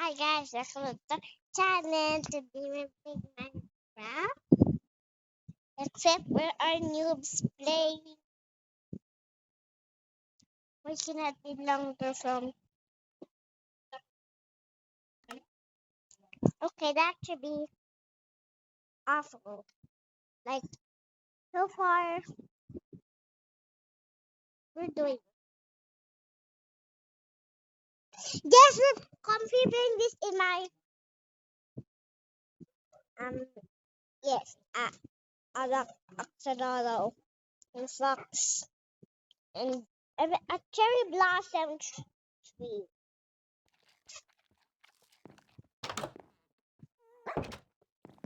Hi guys, welcome to the channel. Today we're playing Minecraft. Except we are noobs playing. We cannot be longer from. Okay, that should be awful. Like so far, we're doing. Yes, we're configuring this in my um. Yes, Axolotl and Fox and a cherry blossom tree.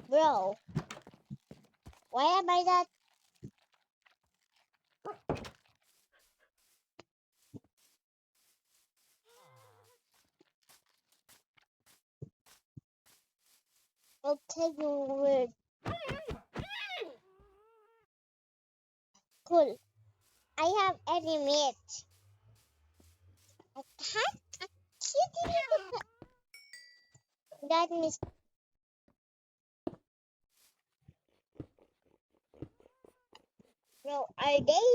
Bro, why am I not? Okay, you were cool. I have any meat. I can't. I can't that means no. Are they?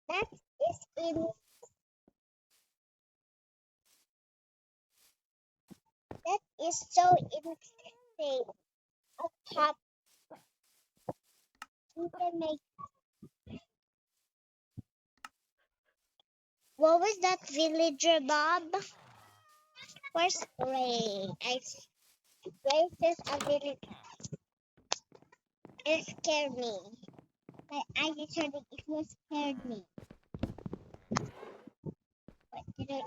That is in. That is so insane. A top. You can make. What was that villager, Bob? Where's Ray? Ray says a villager. It scared me. My eyes is hurting. It was scared me. What did I?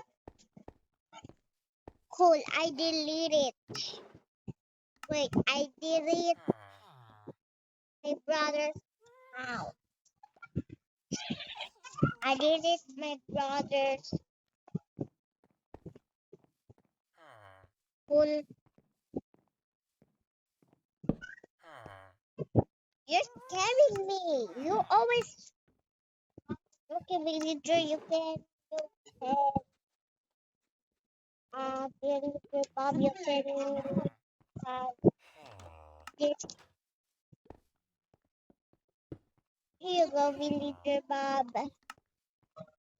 Cool. I delete it. Wait, I delete my brother's house. I delete my brother's cool. You're scaring me. You always look at villager. You can villager Bob. You can this. Here you go, villager Bob.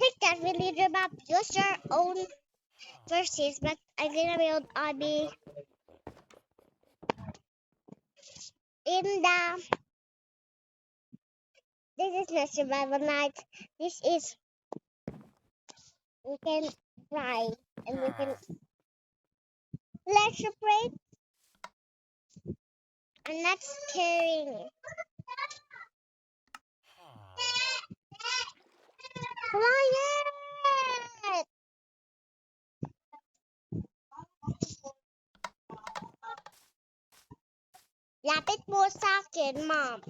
Take that, villager Bob. Use your own verses, but I'm gonna build Abby in the. This is not survival night. This is we can fly and we can. Let's separate. I'm not scaring. Quiet! Lapit mo sa akin, Mom.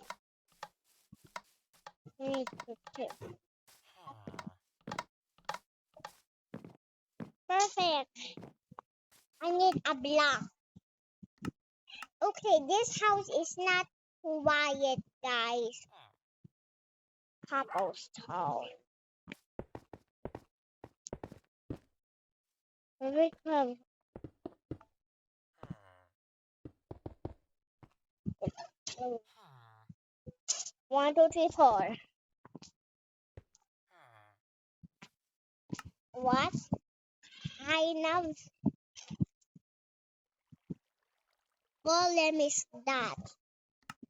Perfect. I need a block. Okay, this house is not quiet, guys. Cobblestone. Very close. 1, 2, 3, 4. What kind of golem is that?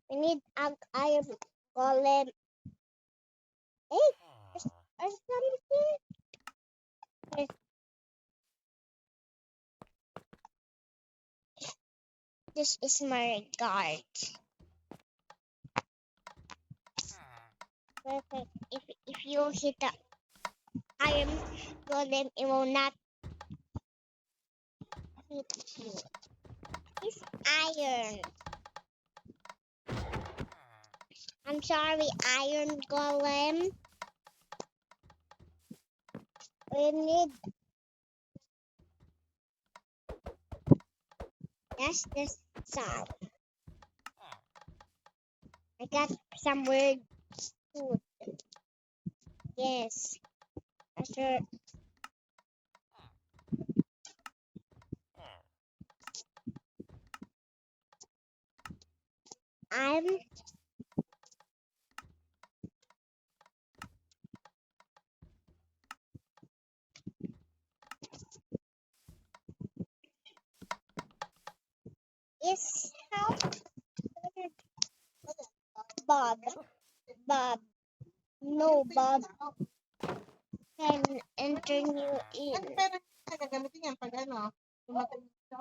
We need a iron golem. Hey, there's something. This is my guard. Perfect. If you hit the iron golem, it will not hit you. It's iron. I'm sorry, iron golem. We need That's the sound. I got some weird food. Yes. That's right. I'm is how Bob. Bob. No, Bob can enter you in. Gagamitin yan pag ano, tumating siya.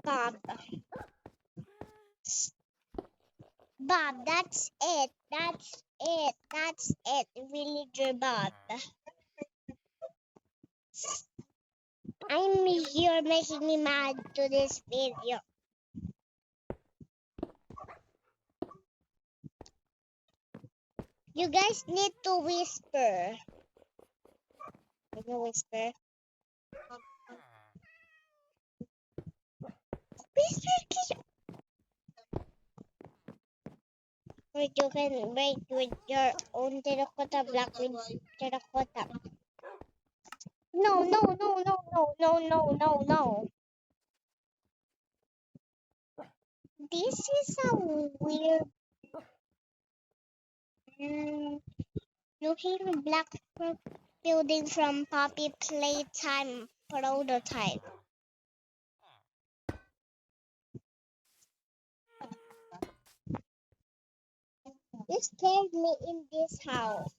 Bob. Bob, that's it. That's it. That's it. Villager Bob. I'm here making me mad to this video. You guys need to whisper. Can you whisper? Whisper. Or you can make with your own terracotta block with terracotta. No. This is a weird looking black building from Poppy Playtime prototype. It scared me in this house.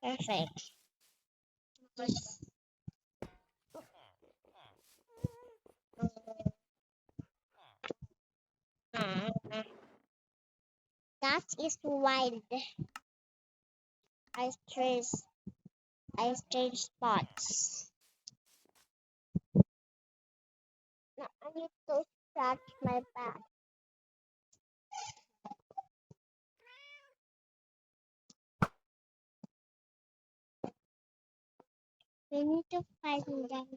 Perfect. That is wide. I strange spots. Now I need to scratch my back. We need to find them.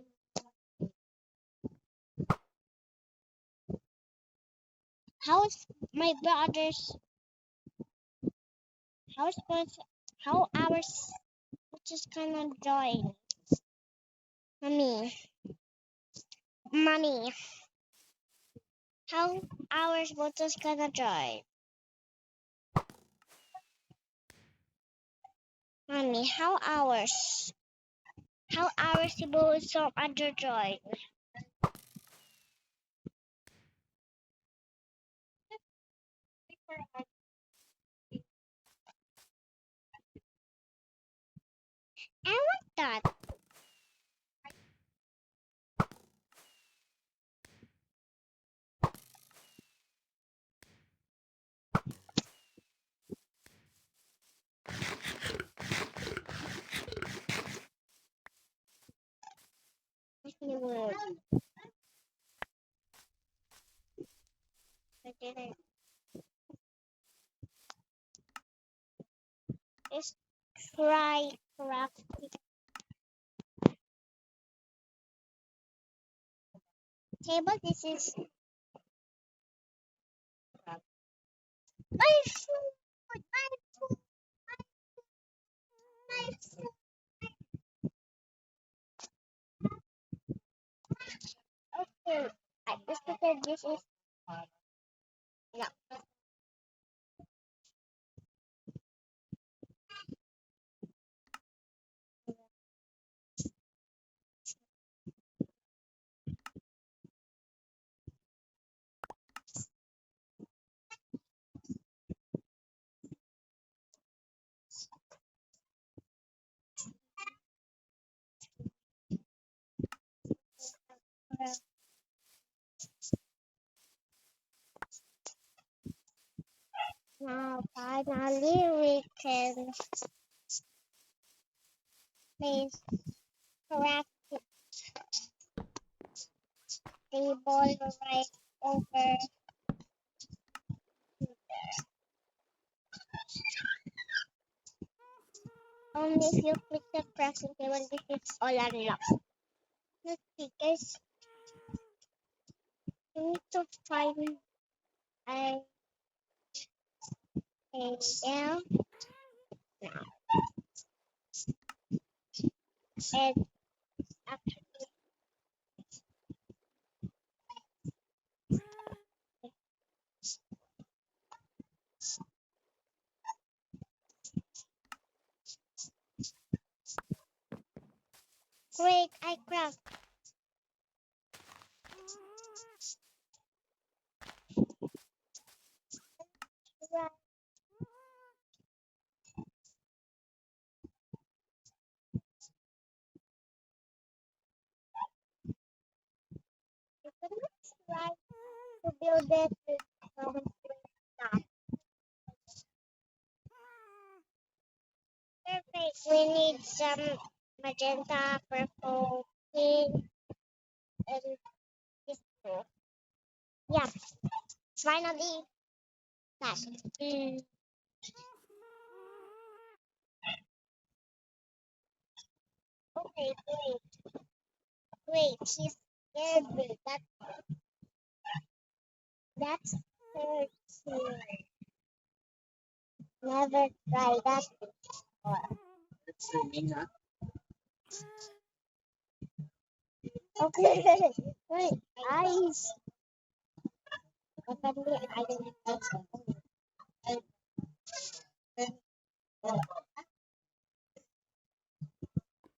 How's my brother's house? How ours? Just kind of join. Mommy. How ours just gonna join? Mommy, how ours? How ours will some other join? I want that. Let's try crafting table. This is my food. My food. Okay. I just prepared this is no. Now finally we can place correct table right over. Only if you click the pressing table, this is all unlocked. Let's see, guys. You need to find a down now. And actually, great, I craft. Right. You can try to build it from start. Perfect. We need some magenta, purple, pink, and this too. Yeah, finally that. Mm. Okay, great, great. She's scared me. That's 13. Never try that before. It's raining, huh? Okay, wait, eyes. Apparently, I don't like something.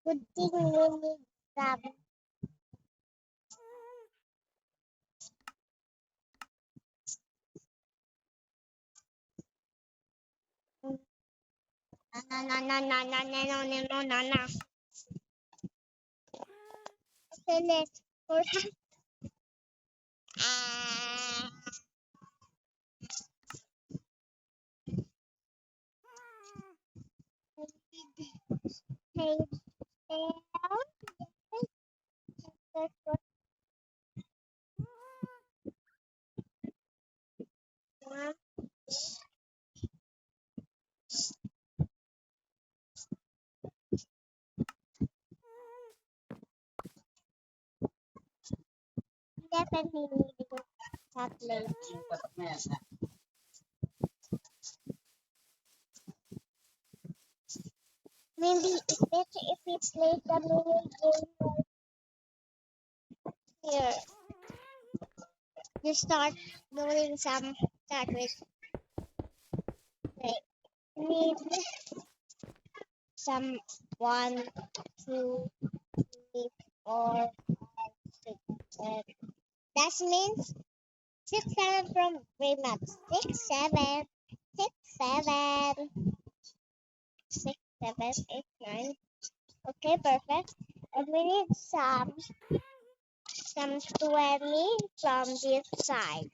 Good thing we need some. Na na na na na na na na na na na. Okay, let's for ah. Hey, down. That's what one. Definitely need to calculate. Pasok na yan, ha? Maybe it's better if we play the mini game right here. You start doing some start with like need some 1, 2, 3, 4, 5, 6, 7. That means 6, 7 from grade math. 6, 7, 6, 7, 6, 7, 8, 9. Okay, perfect. And we need some 20 from this side.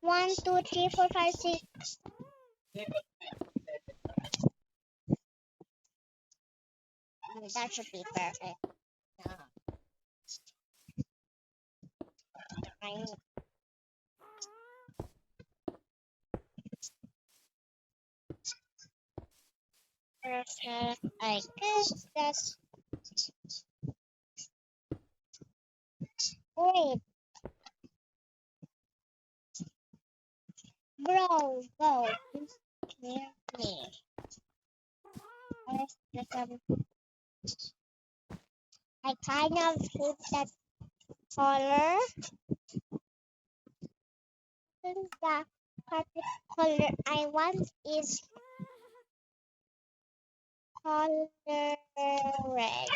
1, 2, 3, 4, 5, 6. That should be perfect. Nine. Perfect. I guess that's great. Bro, go. Near me. I kind of hate that color. Since the carpet color I want is color red.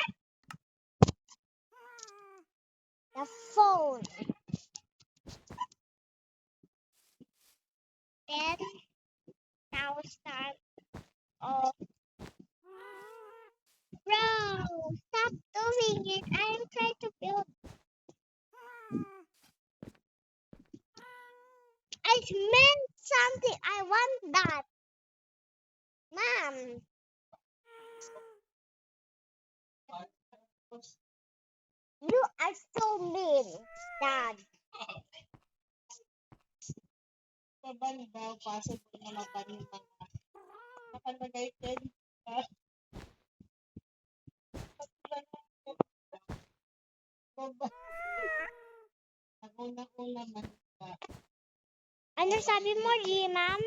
The phone. Then now start off. Bro, stop doing it. I am trying to build. I meant something. I want that. Mom. are so mean, Dad. Sa banda, possible na mapanin mga nakalagay din. Una-una man ba? Ano sabi mo, Ma'am?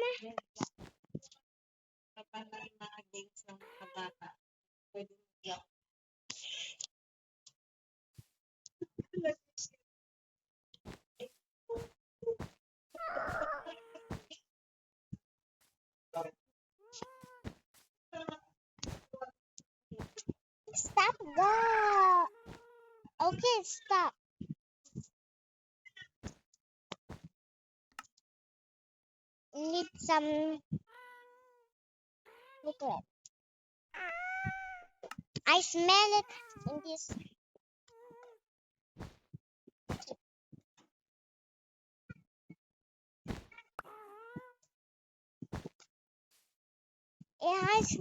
Kapag may mga games ng mga bata, pwede mag Stop the. Okay, stop. Need some liquid. I smell it in this. It has.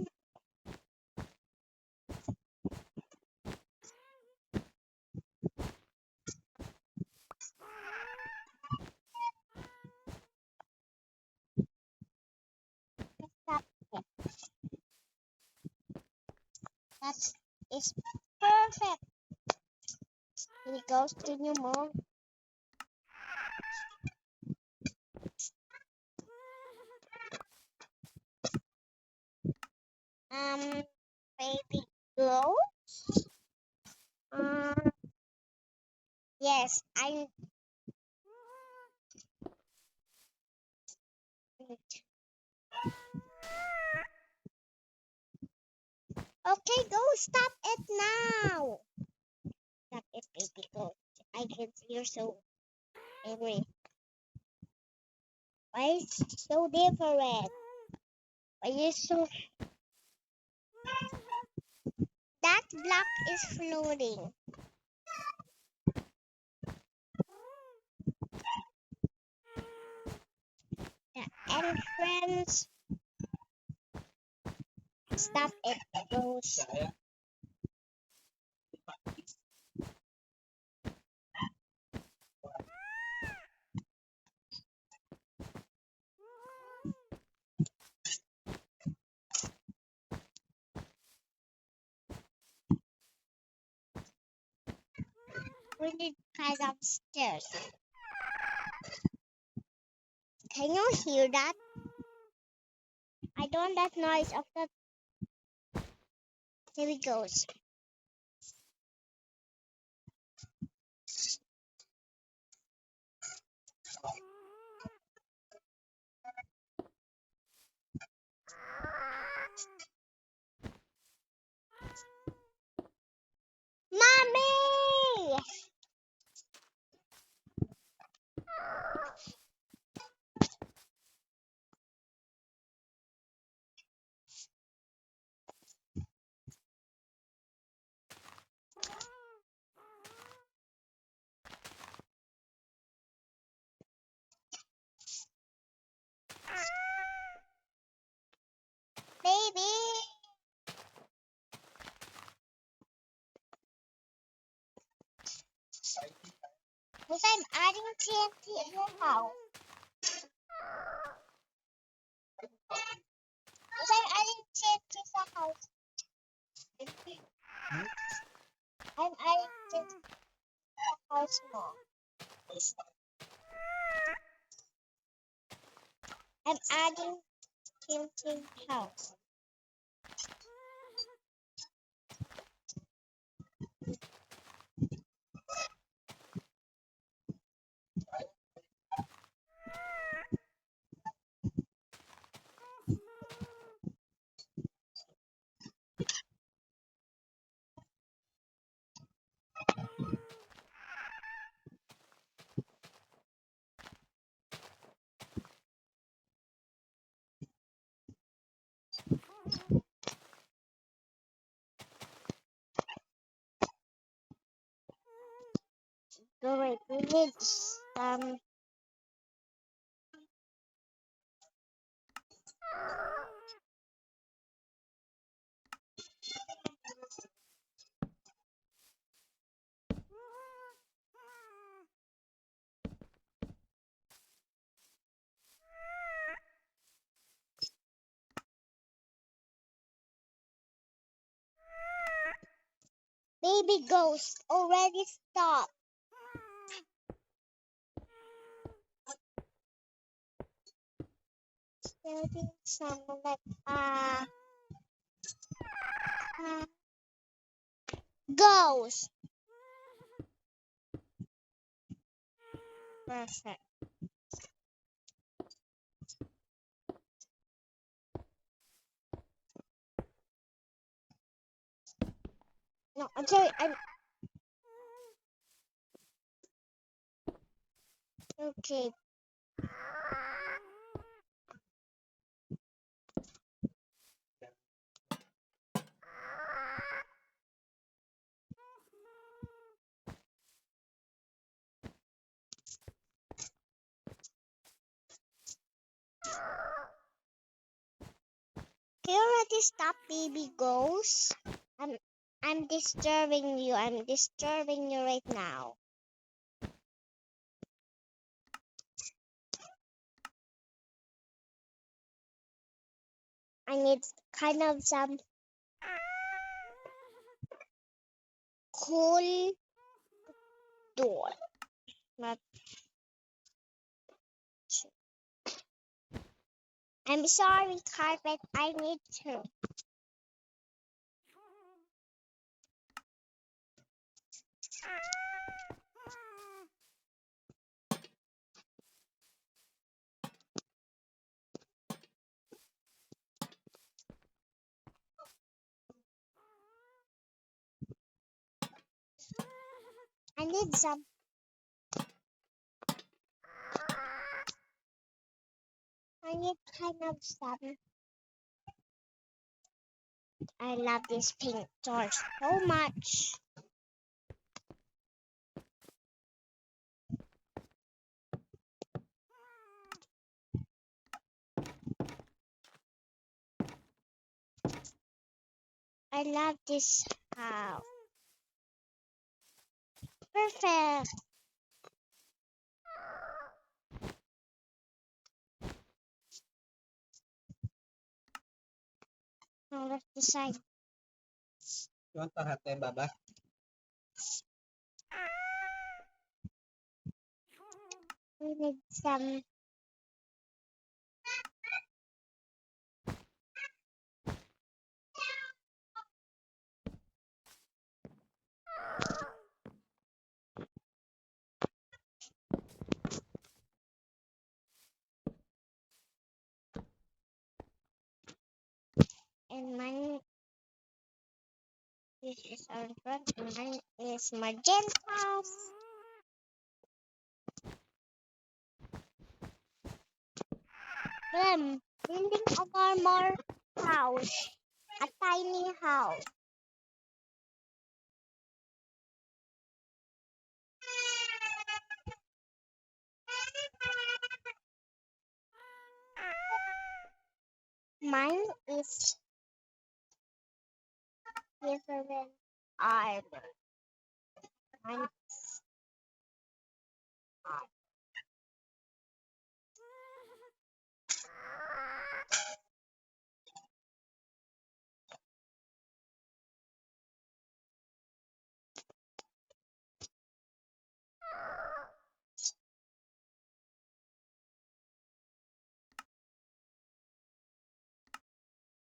Stop it. That is perfect. Here it goes to new mode. Baby goat. Yes, I. Okay, go. Stop it now. Stop it, baby goat. I can see you're so angry. Why is it so different? Why is so. That block is floating. The entrance. Stop it, goes. We need kind of stairs. Can you hear that? I don't that noise of the. There it goes. Mommy! Baby! Because I'm adding TNT in your house. Because I'm adding TNT to the house. I'm adding TNT to the house now. I'm adding TNT to the house. Go wait, we need some. Baby ghost already stopped. Studying some like uh, ghost. Perfect. No, I'm sorry. I'm okay. Can you already stop, baby ghost? I'm I'm disturbing you. I'm disturbing you right now. I need kind of some cool door. Not. I'm sorry, carpet. I need to. I need some. I need kind of some. I love this pink door so much. I love this house. Perfect. Now let's decide. You want to have them, Baba? We need some. And mine. This is our front. And mine is magenta. Building a normal house. A tiny house. Mine is different armor. Mine is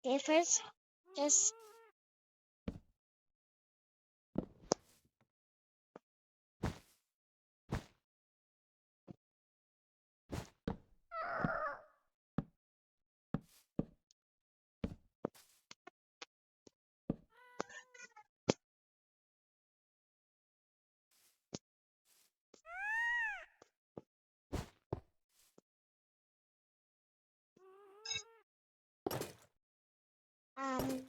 differs just um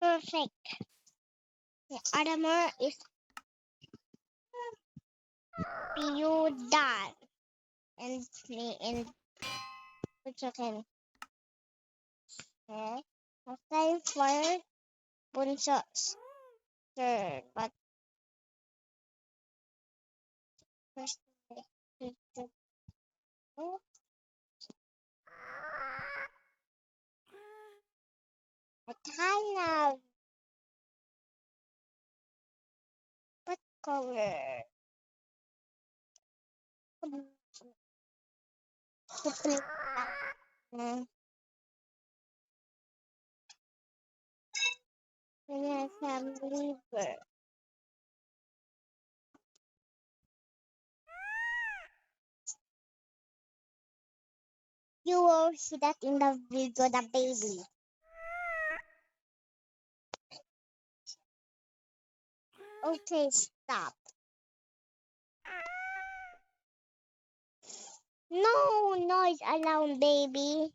perfect. The armor is done and me in which okay. Okay. Time for bunsos. Sure, but first we need to What kind of what color? Yes, I'm liver. You will see that in the video, the baby. Okay, stop. No noise alarm, baby.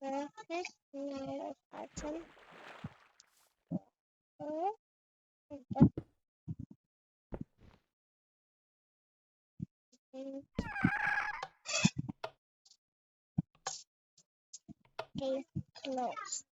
Perfect. Now action. Okay, close.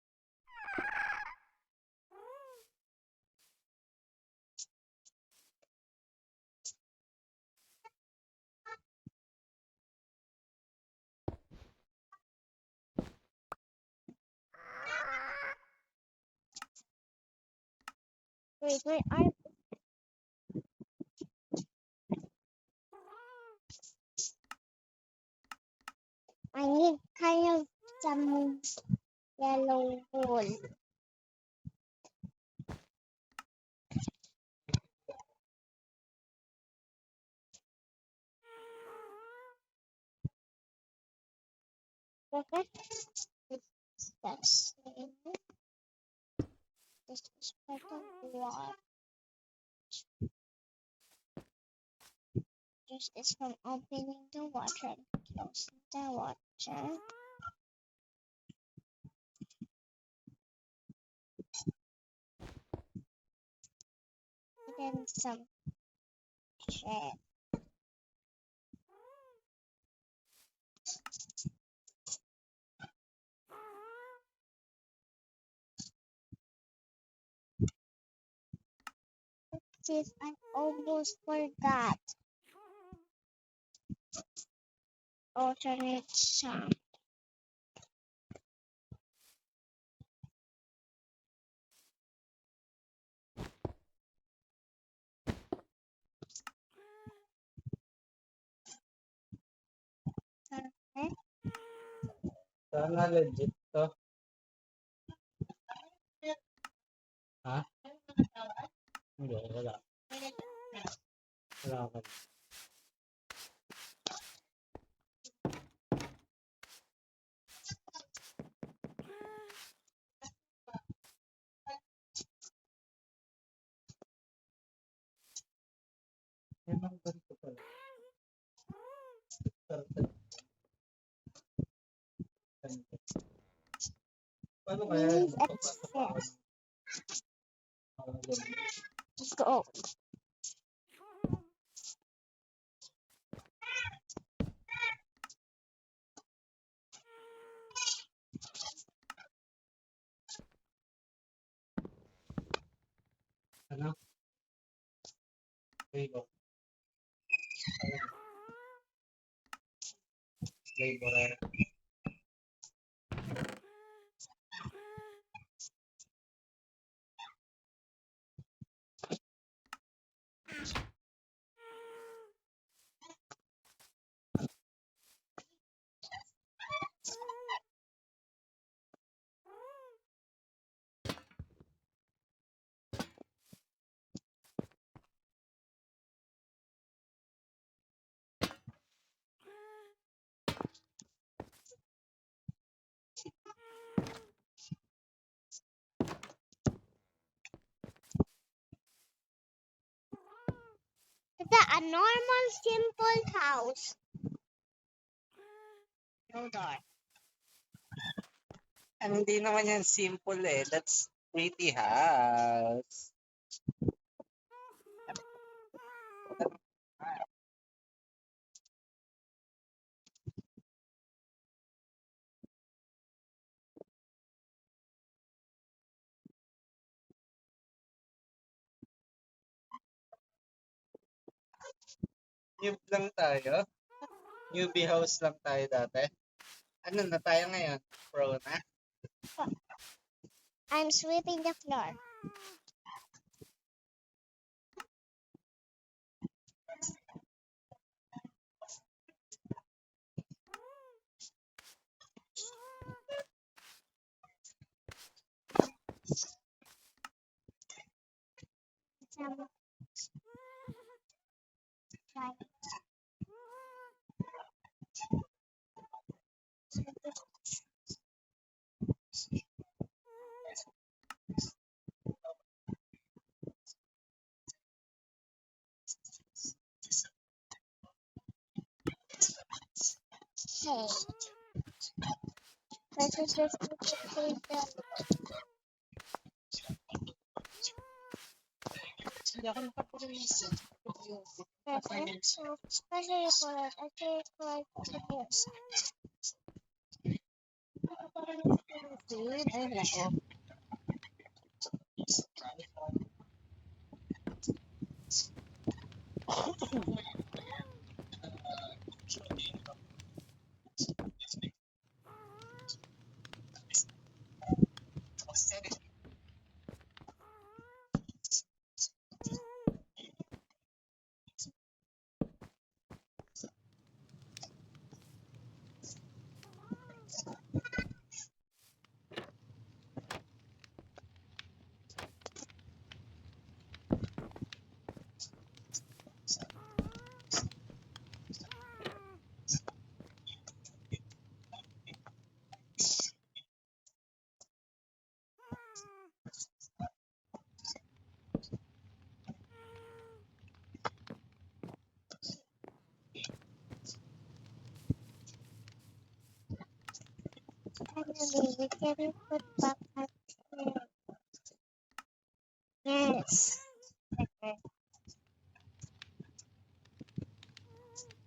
Wait, I need kind of some yellow wool. Perfect. That's this is better water. Just this from opening the water and closing the water. And then some shade. Sis, I almost forgot. Alternate sound. Perfect. Sana legit to. Ha? Hindi, wala. Wala ka. Yan ang ganito pala. Paano kaya Please yun? access. Let's go. Ano? Labor. Laborer. A normal, simple house. No door. Hindi naman yan simple eh. That's pretty house. Noob lang tayo. Newbie house lang tayo dati. Ano na tayo ngayon? Pro na? I'm sweeping the floor. Hey, this is just Hindi ako nakapulinis. Especially for it. I think like this. Ay, nako. Finally, we can put back our chair. Yes. Okay.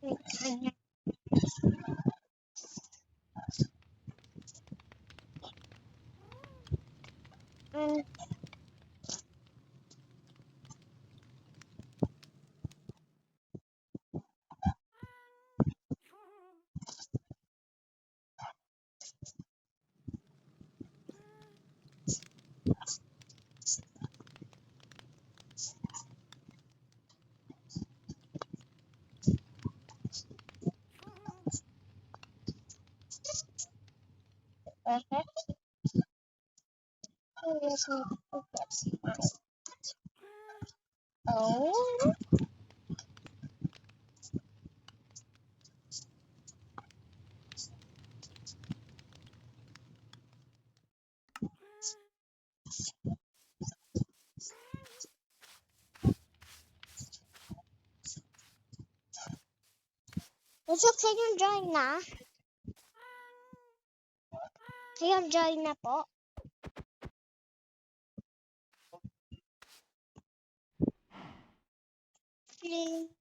We can. Mm, okay. We just need to put that. Oh. It's okay yung join na. Kayong join na po. Please.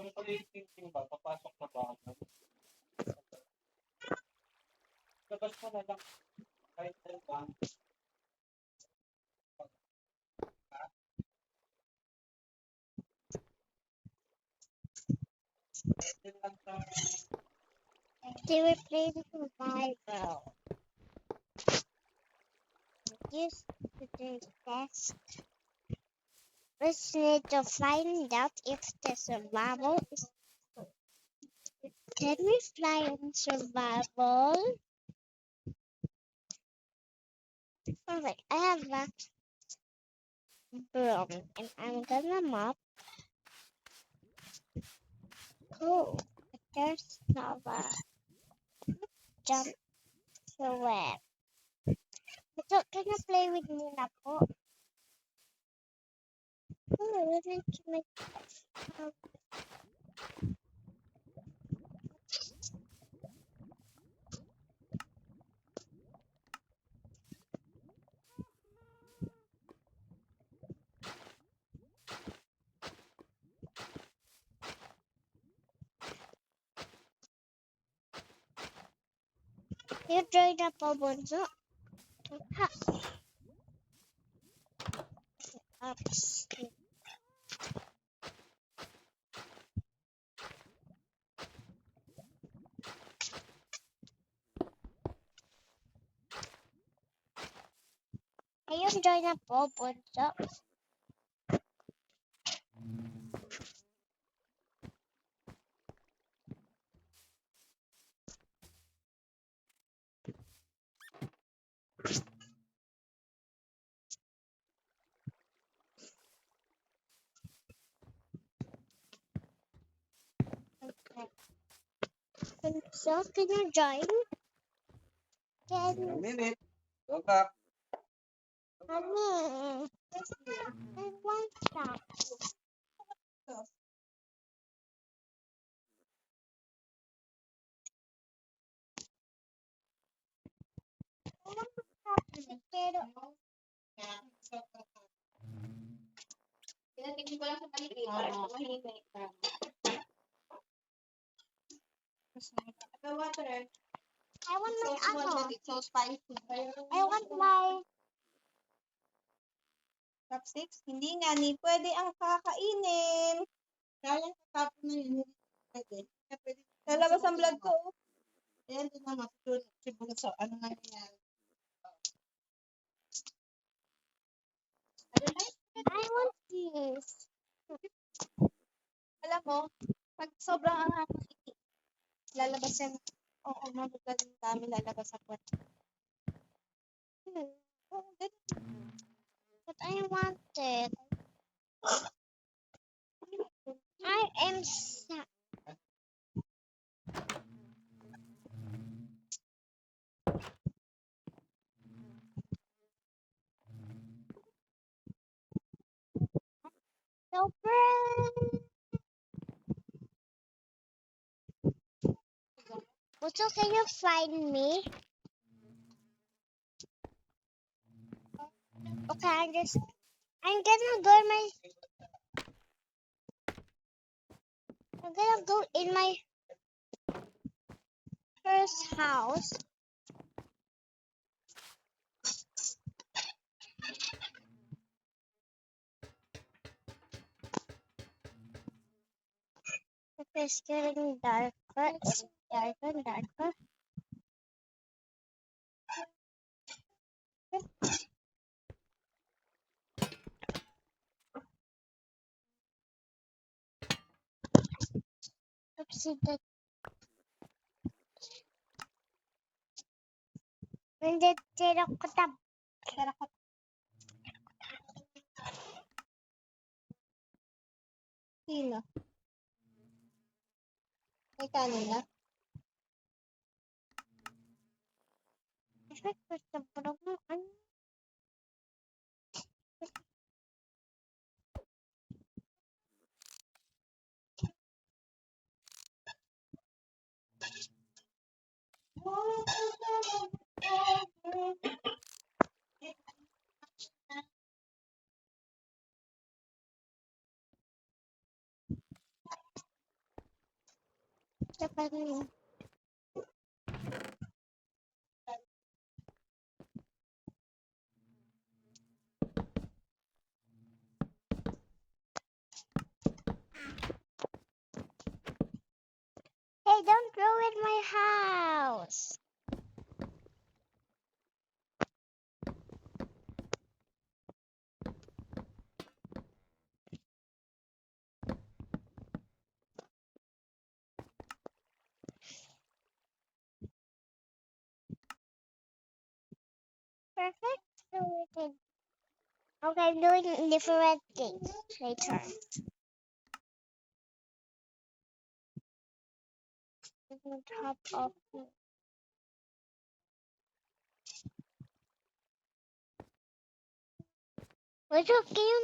Yung pala ba, papasok na ba ako? Labas mo na lang kahit na ba? They were playing survival. Use today's test. Let's need to find out if the survival is. Can we fly in survival? Alright, I have a broom and I'm gonna mop. Cool. There's lava. Jump. So where? So, can you play with me na po? Oh, I think you make you join na po, Bunso. Ha. Oops. Ayun, join na po, Bunso. Okay. Bunso, can you join? Can A minute. Go back. Honey, I want that. Pero, Pinatingin ko lang sa paligid para mahimik ka. The water. I want So my small ano. but it's so spicy. I want my Chopsticks? Hindi nga ni pwede ang kakainin. Kaya katapon na yun. Pwede. Pwede. Lalabas ang vlog ko. Ayan din naman. Siguro sa ano nga yan. I want this. Alam mo, pag sobrang ang lalabas yan. Oo, magagaling dami lalabas sa puwet. Oo, ganun. But I want it. I am sad. So friend. Also, can you find me? Okay, I'm gonna go in my first house. It's getting darker. It's darker and darker. Oopsie, hindi tira ko tab. Sino? May kanin na? Effect ko sa bulog mo. Ano? Dapat mo. Hey, don't ruin my house. Perfect. So we can. Okay, I'm doing different things later. On top of Bunso, kayo.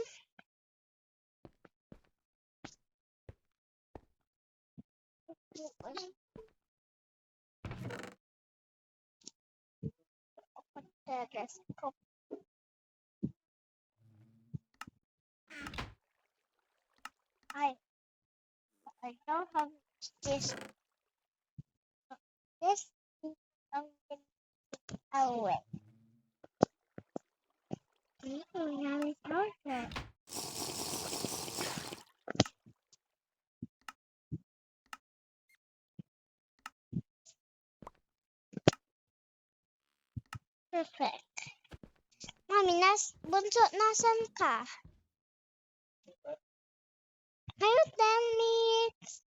Let's go. I don't have this. This is something away. Now it's okay. Perfect. Mami, bunso, nasan ka? Kayo, 10 minutes.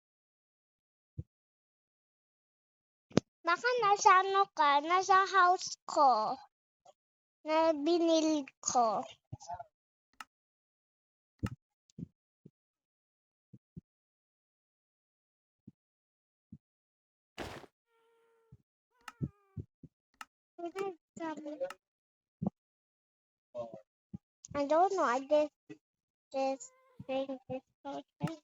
Baka nasa ano ka, nasa house ko. Na binili ko. I don't know. I just think this whole thing.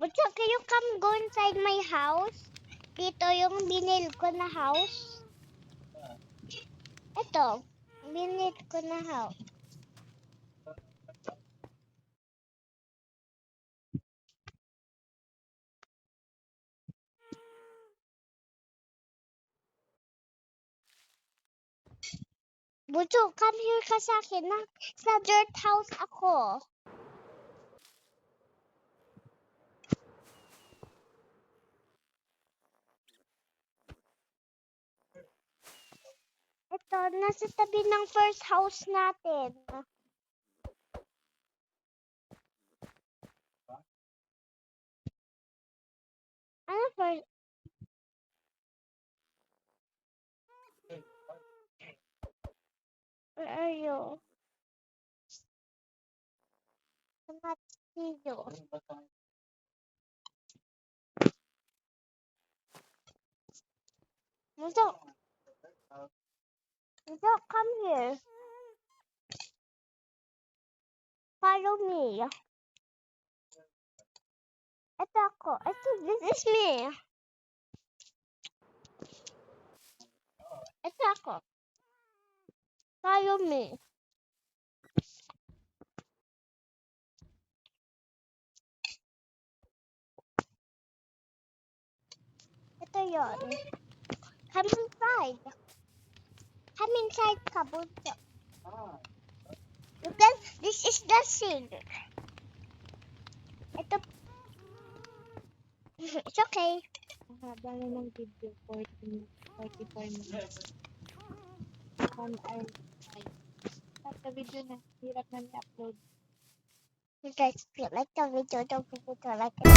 But can you come go inside my house? Dito yung binili ko na house. Ito, binili ko na house. Bunso, come here ka sa akin. Sa dirt house ako. Ito, nasa tabi ng first house natin. Ano first? Where are you? I cannot see you. Bunso, come here. Follow me. Ito ako. This is me. Ito ako. Follow me. Ito yun. Come inside. Come inside ka, Bunso. Look at, this is the sink. Ito. It's okay. Haba na ng video, 44 minutes. Sa video na, hirap na ni-upload. You guys feel like the video, don't forget to like it.